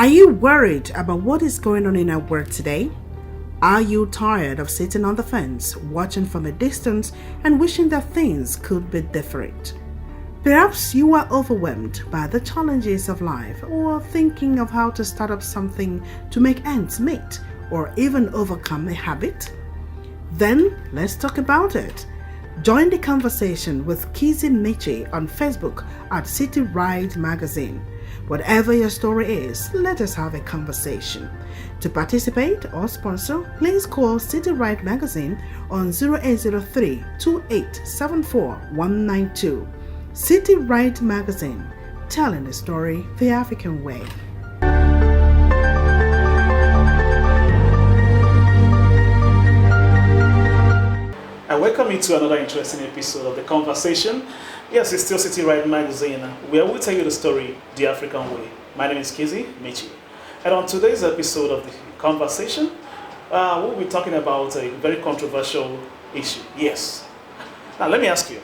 Are you worried about what is going on in our world today? Are you tired of sitting on the fence, watching from a distance and wishing that things could be different? Perhaps you are overwhelmed by the challenges of life or thinking of how to start up something to make ends meet or even overcome a habit? Then let's talk about it. Join the conversation with Kizzy Michi on Facebook at City Ride Magazine. Whatever your story is, let us have a conversation. To participate or sponsor, please call City Ride Magazine on 0803 2874 192. City Ride Magazine, telling the story the African way. I welcome you to another interesting episode of The Conversation. Yes, it's still City Ride Magazine, where we tell you the story the African way. My name is Kizzy Michi. And on today's episode of The Conversation, we'll be talking about a very controversial issue. Yes. Now, let me ask you,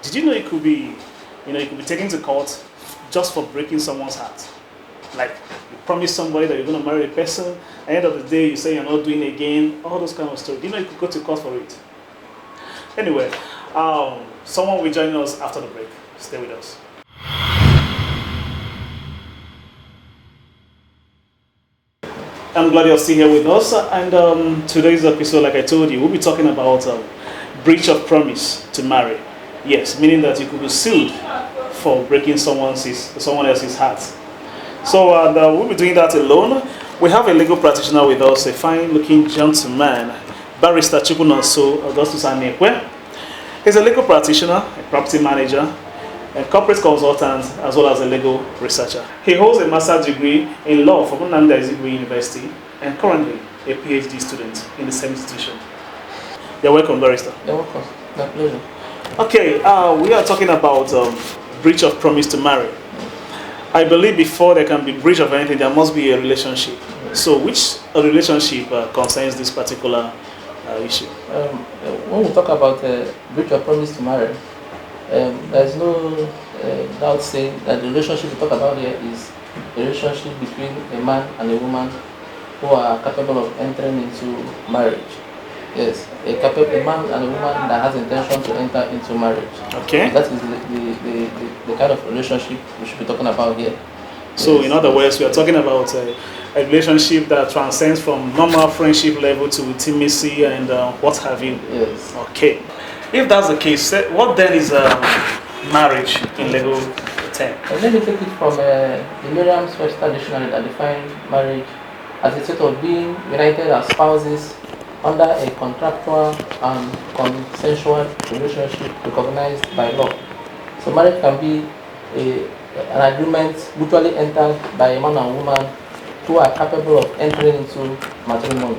did you know you could be taken to court just for breaking someone's heart? Like, you promise somebody that you're going to marry a person, at the end of the day, you say you're not doing it again, all those kind of stuff. Do you know you could go to court for it? Anyway, someone will join us after the break. Stay with us. I'm glad you're still here with us. And today's episode, like I told you, we'll be talking about breach of promise to marry. Yes, meaning that you could be sued for breaking someone else's heart. So we'll be doing that alone. We have a legal practitioner with us, a fine-looking gentleman, Barrister Chukwunonso Augustus Anekwe. He's a legal practitioner, a property manager, a corporate consultant, as well as a legal researcher. He holds a master's degree in law from Nnamdi Azikiwe University and currently a PhD student in the same institution. You're welcome, Barrister. You're welcome. My pleasure. Okay, we are talking about breach of promise to marry. I believe before there can be breach of anything, there must be a relationship. So which relationship concerns this particular issue? When we talk about breach of promise to marry, there's no doubt saying that the relationship we talk about here is a relationship between a man and a woman who are capable of entering into marriage. Yes, a man and a woman that has intention to enter into marriage. Okay. That is the kind of relationship we should be talking about here. So, yes. In other words, we are talking about a relationship that transcends from normal friendship level to intimacy and what have you. Yes. Okay. If that's the case, what then is marriage in legal terms? Let me take it from the Merriam-Webster dictionary that defines marriage as a state of being united as spouses under a contractual and consensual relationship recognized by law. So marriage can be an agreement mutually entered by a man and woman who are capable of entering into matrimony.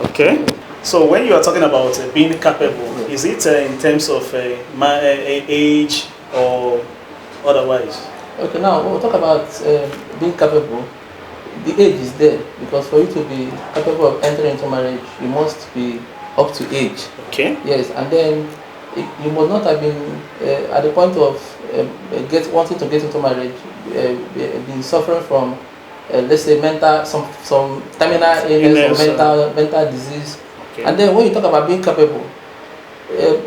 Okay. So when you are talking about being capable, is it in terms of age or otherwise? Okay, now when we talk about being capable, the age is there because for you to be capable of entering into marriage, you must be up to age. Okay. Yes, and then you must not have been at the point of wanting to get into marriage, been suffering from let's say some terminal illness or mental disease. Okay. And then when you talk about being capable,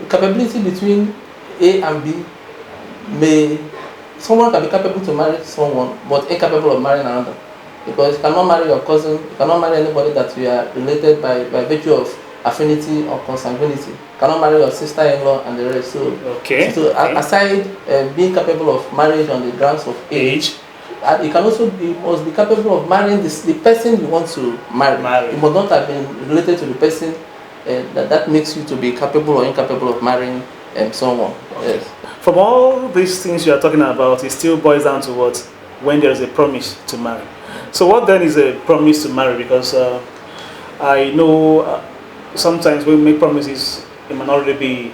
capability between A and B someone can be capable to marry someone but incapable of marrying another. Because you cannot marry your cousin, you cannot marry anybody that you are related by virtue of affinity or consanguinity. You cannot marry your sister-in-law and the rest. So, aside being capable of marriage on the grounds of age, you can also must be capable of marrying the person you want to marry. You must not have been related to the person that makes you to be capable or incapable of marrying someone. Okay. Yes. From all these things you are talking about, it still boils down to what? When there is a promise to marry. So what then is a promise to marry? Because I know sometimes when we make promises, it might not really be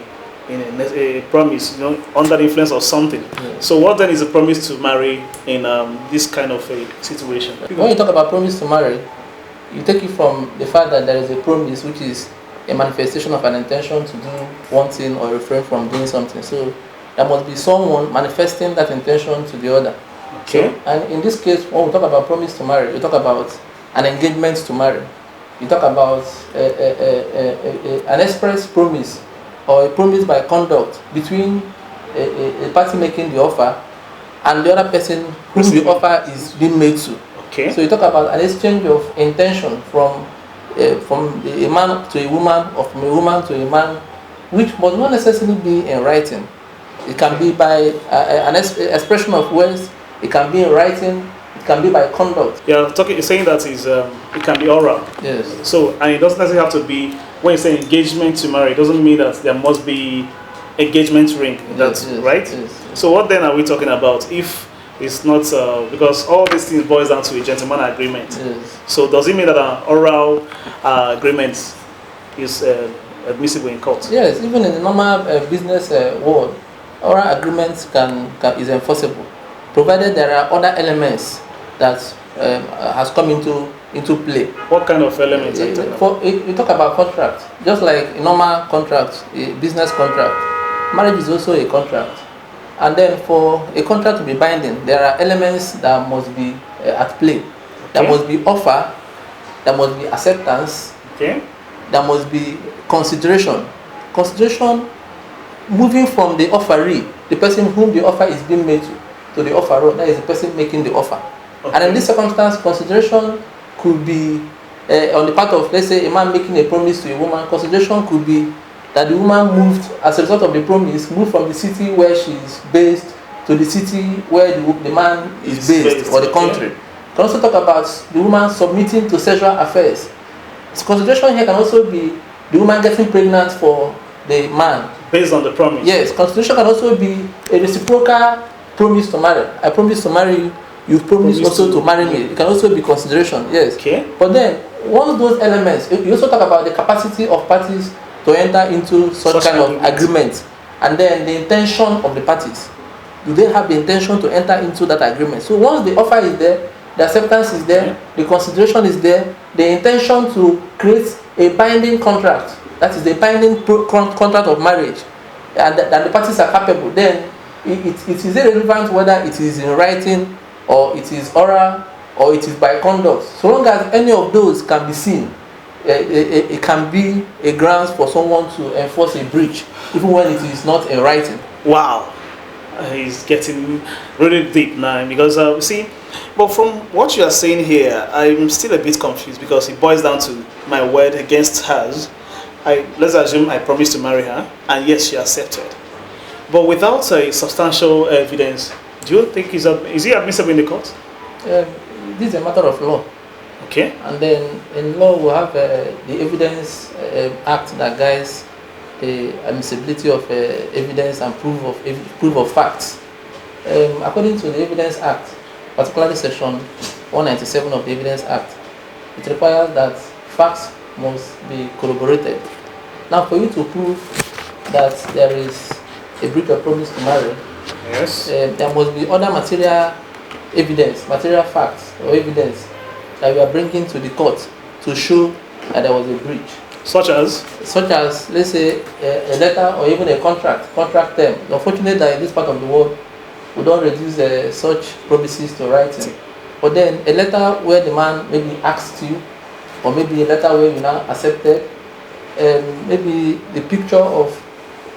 in a promise, under the influence of something. Yeah. So what then is a promise to marry in this kind of a situation? When you talk about promise to marry, you take it from the fact that there is a promise which is a manifestation of an intention to do one thing or refrain from doing something. So there must be someone manifesting that intention to the other. Okay. So, and in this case, when we talk about promise to marry, we talk about an engagement to marry. You talk about an express promise or a promise by conduct between a party making the offer and the other person whom the offer is being made to. Okay. So you talk about an exchange of intention from a man to a woman or from a woman to a man, which must not necessarily be in writing. It can be by an expression of words. It can be in writing. It can be by conduct. You're saying that it can be oral. Yes. So, and it doesn't necessarily have to be, when you say engagement to marry, it doesn't mean that there must be engagement ring. That's yes, right? Yes. So what then are we talking about if it's not, because all these things boils down to a gentleman agreement. Yes. So does it mean that an oral agreement is admissible in court? Yes, even in the normal business world, oral agreements is enforceable, provided there are other elements that has come into play. What kind of elements are you talking about? You talk about contract, just like a normal contract, a business contract. Marriage is also a contract, and then for a contract to be binding, there are elements that must be at play. Okay. There must be offer, there must be acceptance. Okay. There must be consideration. Consideration moving from the offeree, the person whom the offer is being made to the offeror, that is the person making the offer. Okay. And in this circumstance, consideration could be on the part of, let's say, a man making a promise to a woman. Consideration could be that the woman moved, as a result of the promise, moved from the city where she is based to the city where the man is based, or the country. Okay. You can also talk about the woman submitting to sexual affairs. So consideration here can also be the woman getting pregnant for the man. Based on the promise. Yes, consideration can also be a reciprocal promise to marry. I promise to marry you, you promise also to marry me. It can also be consideration, yes. Okay. But then, once those elements, you also talk about the capacity of parties to enter into such kind of agreement, and then the intention of the parties. Do they have the intention to enter into that agreement? So once the offer is there, the acceptance is there, the consideration is there, the intention to create a binding contract, that is the binding contract of marriage, and that the parties are capable, then it is irrelevant whether it is in writing or it is oral or it is by conduct. So long as any of those can be seen, it can be a grounds for someone to enforce a breach, even when it is not in writing. Wow. He's getting really deep now, because see, but from what you are saying here, I'm still a bit confused, because it boils down to my word against hers. Let's assume I promised to marry her, and yes, she accepted. But without a substantial evidence, do you think is he admissible in the court? This is a matter of law. Okay. And then in law we have the Evidence Act that guides the admissibility of evidence and proof of facts. According to the Evidence Act, particularly Section 197 of the Evidence Act, it requires that facts must be corroborated. Now, for you to prove that there is a breach of promise to marry, yes, there must be other material evidence, material facts or evidence that we are bringing to the court to show that there was a breach. Such as, let's say, a letter or even a contract term. Unfortunately, that in this part of the world, we don't reduce such promises to writing. But then a letter where the man maybe asked you, or maybe a letter where you now accepted, maybe the picture of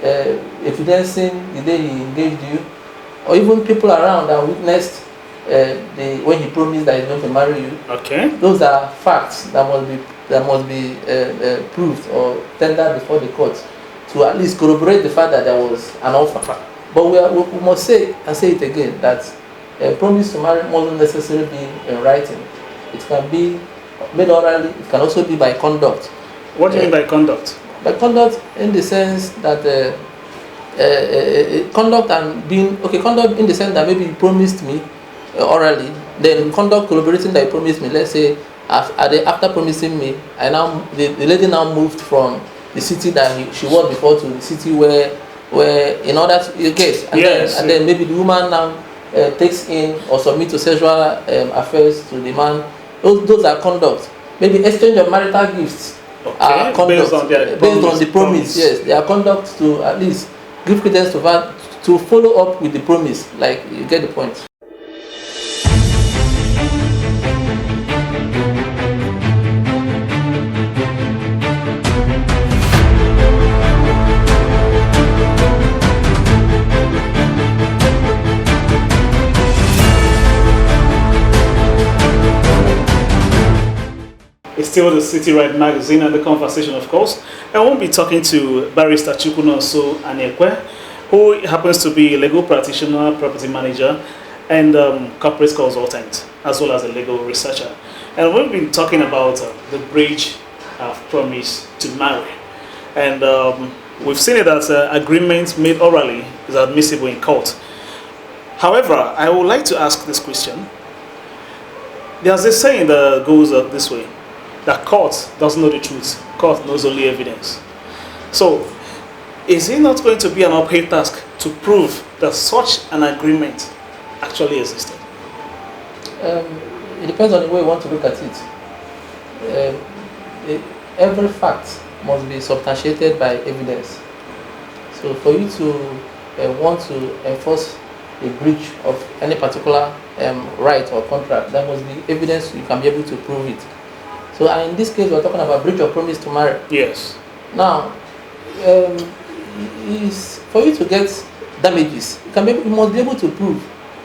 evidencing the day he engaged you, or even people around that witnessed when he promised that he's going to marry you. Okay. Those are facts that must be proved or tendered before the court to at least corroborate the fact that there was an offer. But we must say, and say it again, that a promise to marry mustn't necessarily be in writing. It can be made orally, it can also be by conduct. What do you mean by conduct? By conduct in the sense that conduct in the sense that maybe you promised me orally, then conduct corroborating that you promised me. Let's say after promising me, the lady now moved from the city that she was before to the city where in order to get, and then maybe the woman now takes in or submit to sexual affairs to the man. Those are conduct. Maybe exchange of marital gifts are conduct based on the promise. Yes, they are conduct to at least give credence to follow up with the promise. Like, you get the point. still the City Right magazine and the conversation, of course. And we'll be talking to Barrister Chukwunonso Anekwe, who happens to be a legal practitioner, property manager, and corporate consultant, as well as a legal researcher. And we've been talking about the breach of promise to marry. And we've seen it as agreement made orally is admissible in court. However, I would like to ask this question. There's a saying that goes this way, that court doesn't know the truth, court knows only evidence. So, is it not going to be an uphill task to prove that such an agreement actually existed? It depends on the way you want to look at it. Every fact must be substantiated by evidence. So for you to want to enforce a breach of any particular right or contract, there must be evidence you can be able to prove it. So in this case, we're talking about breach of promise to marry. Yes. Now, is for you to get damages, you must be able to prove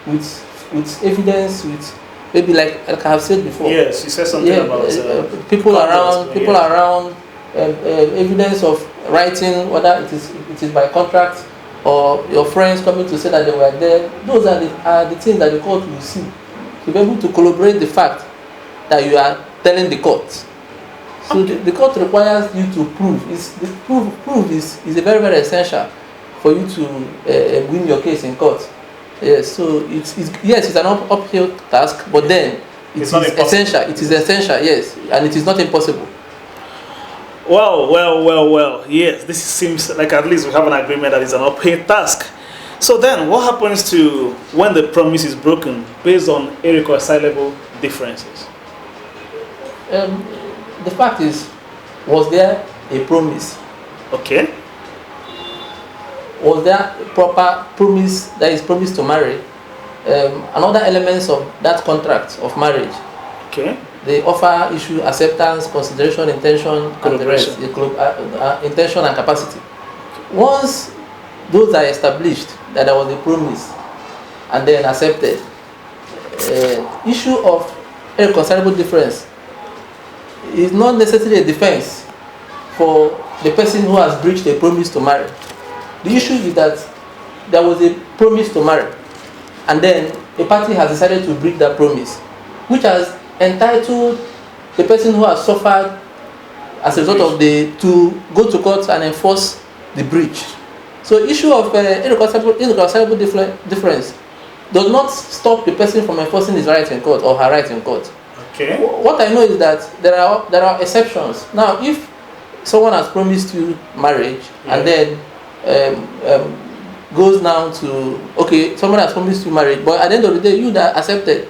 with evidence, with maybe like I have said before. Yes, you said something about people around, evidence of writing, whether it is by contract or your friends coming to say that they were there. Those are the things that the court will see to be able to corroborate the fact that you are telling the court. So the court requires you to prove. Proof is a very, very essential for you to win your case in court. Yes, so it's an uphill task, but then it is essential. It is essential, yes, and it is not impossible. Well. Yes, this seems like at least we have an agreement that it's an uphill task. So then, what happens to when the promise is broken based on irreconcilable differences? The fact is, was there a promise? Okay. Was there proper promise, that is promise to marry? Another elements of that contract of marriage. Okay. They offer issue acceptance, consideration, intention, and the rest. Intention and capacity. Once those are established that there was a promise and then accepted, issue of irreconcilable difference is not necessarily a defense for the person who has breached a promise to marry. The issue is that there was a promise to marry, and then a party has decided to break that promise, which has entitled the person who has suffered as a result of to go to court and enforce the breach. So issue of irreconcilable difference does not stop the person from enforcing his right in court or her right in court. Okay. What I know is that there are exceptions. Now, if someone has promised you marriage, yeah, and then goes now to, okay, someone has promised you marriage, but at the end of the day, you that accepted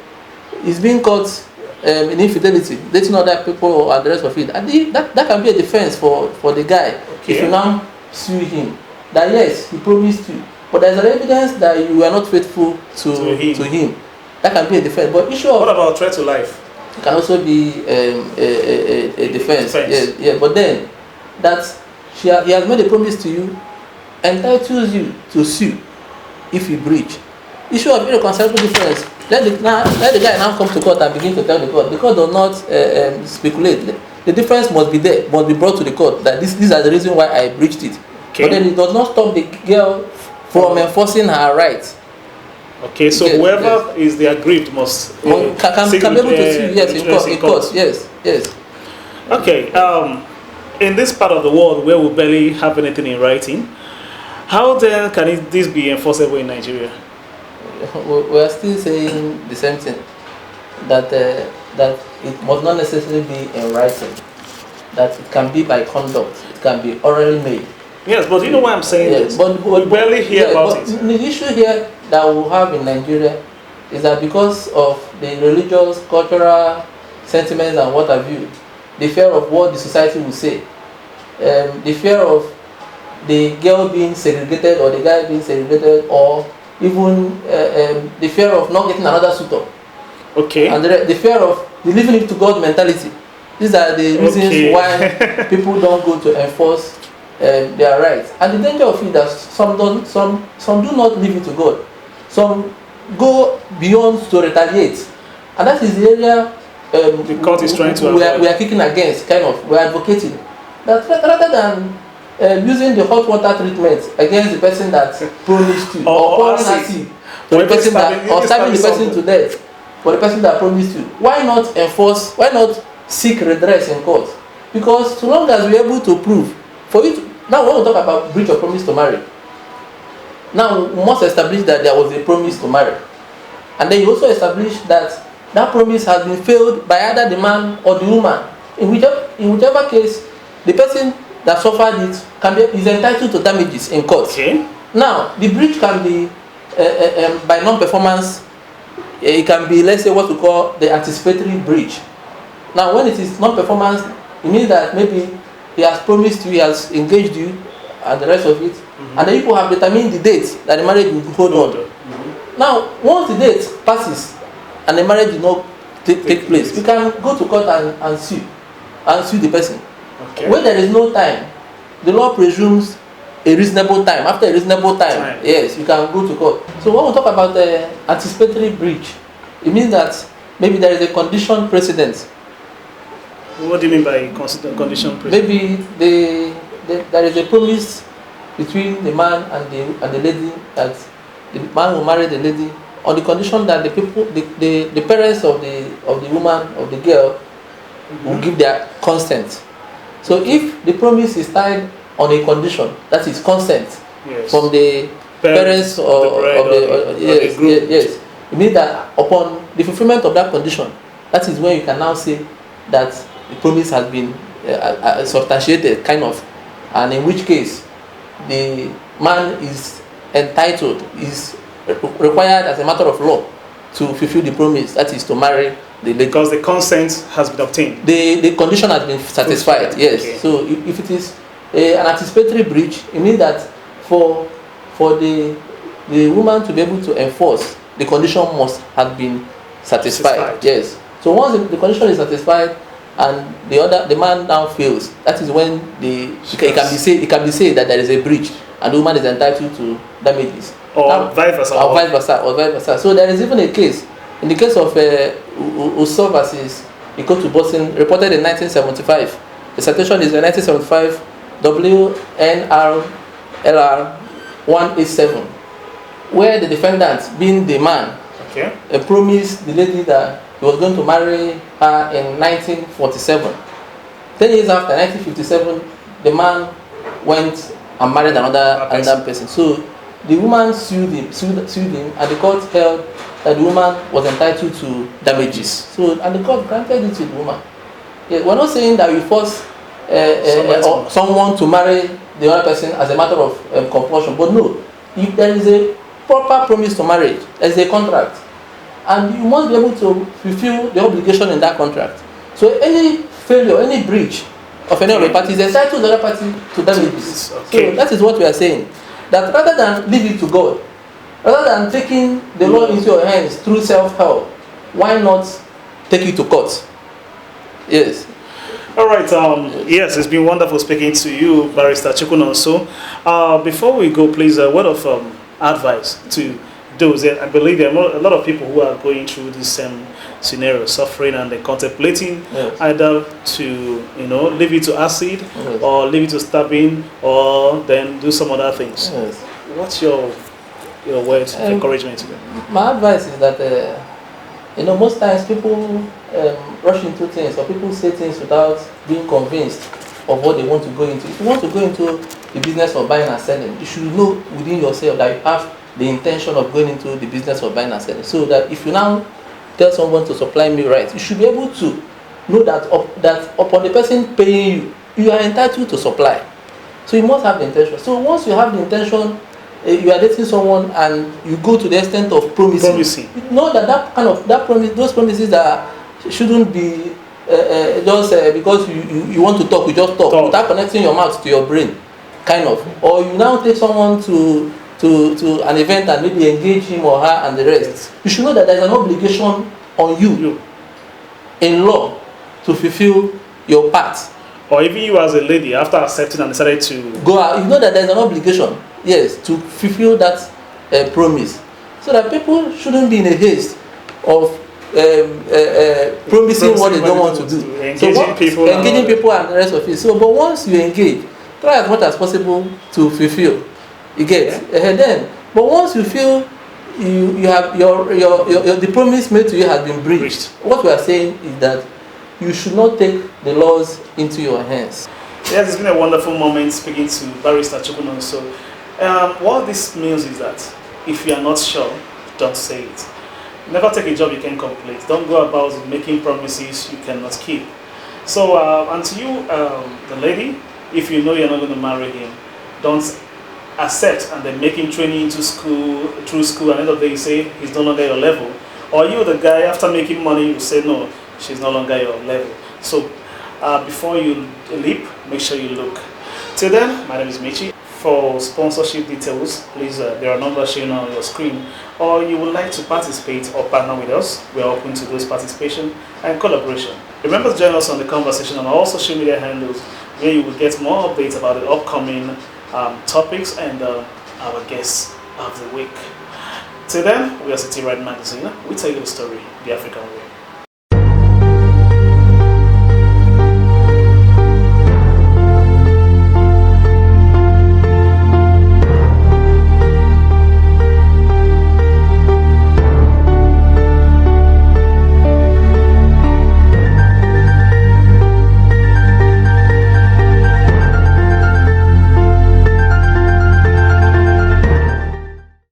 is being caught in infidelity, dating other people and the rest of it. And that can be a defense for the guy. Okay. If you now sue him, that yes, he promised you, but there's an evidence that you were not faithful to him. That can be a defense. But issue of, what about threat to life? It can also be a defense. Yes, yeah. But then that he has made a promise to you, entitles you to sue if you breach. Issue of irreconcilable difference. Let the guy now come to court and begin to tell the court. The court does not speculate. The difference must be there, must be brought to the court that these are the reason why I breached it. Okay. But then it does not stop the girl from enforcing her rights. Okay, so yes, whoever is the aggrieved must can be able to sue, yes, in court. Yes. Okay, in this part of the world where we barely have anything in writing, how then can this be enforceable in Nigeria? We are still saying the same thing, that it must not necessarily be in writing, that it can be by conduct, it can be orally made. Yes, but you know why I'm saying this? But we barely hear about it. The issue here that we have in Nigeria is that because of the religious, cultural sentiments and what have you, the fear of what the society will say, the fear of the girl being segregated or the guy being segregated, or even the fear of not getting another suitor. Okay. And the fear of the leaving it to God mentality. These are the reasons why people don't go to enforce their rights. And the danger of it is that some do not leave it to God. Some go beyond to retaliate. And that is the area the court is trying to we are kicking against, kind of, we are advocating that rather than using the hot water treatment against the person that promised you, or pouring acid to the person that, or stabbing the person to death for the person that promised you, why not seek redress in court? Because so long as we are able to prove, for you to, now when we talk about breach of promise to marry, now we must establish that there was a promise to marry, and then you also establish that that promise has been failed by either the man or the woman. In whichever case, the person that suffered it is entitled to damages in court. Okay. Now, the breach can be by non-performance. It can be, let's say, what we call the anticipatory breach. Now, when it is non-performance, it means that maybe he has promised you, he has engaged you, and the rest of it, and the people have determined the date that the marriage will hold on. Now, once the date passes and the marriage did not take place, you can go to court and sue the person. Okay. When there is no time, the law presumes a reasonable time. After a reasonable time, yes, you can go to court. So when we talk about anticipatory breach, it means that maybe there is a condition precedent. What do you mean by condition precedent? Maybe there is a promise between the man and the lady that the man will marry the lady on the condition that the parents of the woman, of the girl, will give their consent. So if the promise is tied on a condition, that is consent, yes, from the parents of the yes, it means that upon the fulfillment of that condition, that is when you can now say that the promise has been substantiated, kind of, and in which case the man is entitled, is required as a matter of law to fulfill the promise, that is to marry the lady. Because the consent has been obtained. The condition has been satisfied, yes. Okay. So if it is an anticipatory breach, it means that for the woman to be able to enforce, the condition must have been satisfied. Yes. So once the condition is satisfied and the man now fails, that is when it can be said that there is a breach and the woman is entitled to damages. Or vice versa. So there is even a case, in the case of Uso versus Ikotu Bosin, reported in 1975. The citation is in 1975 WNRLR 187, where the defendant, being the man, promised the lady that he was going to marry her in 1947. 10 years after, 1957, the man went and married another person. So the woman sued him, and the court held that the woman was entitled to damages. So, and the court granted it to the woman. Yeah, we're not saying that we force someone to marry the other person as a matter of compulsion, but no, if there is a proper promise to marriage, there is a contract, and you must be able to fulfill the obligation in that contract. So any failure, any breach of any of the parties is entitled the other party to damages. Okay. So that is what we are saying. That rather than leave it to God, rather than taking the law into your hands through self-help, why not take it to court? Yes. All right. Yes, it's been wonderful speaking to you, Barrister Chukwunonso. Before we go, please, a word of advice to those. I believe there are a lot of people who are going through this scenario, suffering and contemplating either to leave it to acid or leave it to stabbing or then do some other things. Yes. What's your words of encouragement to them? My advice is that most times people rush into things, or people say things without being convinced of what they want to go into. If you want to go into the business of buying and selling, you should know within yourself that you have the intention of going into the business of buying and selling, so that if you now tell someone to supply me rice, you should be able to know that upon the person paying you, you are entitled to supply. So you must have the intention. So once you have the intention, you are dating someone and you go to the extent of promising. You know that those promises that shouldn't be just because you want to talk, you just talk without connecting your mouth to your brain, kind of. Or you now take someone to an event and maybe engage him or her and the rest. Yes. You should know that there is an obligation on you in law to fulfill your part. Or even you as a lady, after accepting and decided to go out, you know that there is an obligation, yes, to fulfill that promise. So that people shouldn't be in a haste of promising what they don't want to do. Engaging people and the rest of it. So, but once you engage, try as much as possible to fulfill. You get, and then, but once you feel you have your the promise made to you has been breached, what we are saying is that you should not take the laws into your hands. Yes, it's been a wonderful moment speaking to Barrister Chukwunonso. So, what this means is that if you are not sure, don't say it. Never take a job you can complete. Don't go about making promises you cannot keep. So, and to you, the lady, if you know you're not going to marry him, don't accept and then make him train you into school, through school, and at the end of the day you say he's no longer your level. Or you, the guy, after making money, you say no, she's no longer your level. So, before you leap, make sure you look. Till then, my name is Michi. For sponsorship details, please, there are numbers showing on your screen. Or you would like to participate or partner with us, we are open to those participation and collaboration. Remember to join us on the conversation on all social media handles, where you will get more updates about the upcoming topics and our guests of the week. Till then, we are City Red Magazine. We tell you the story the African way.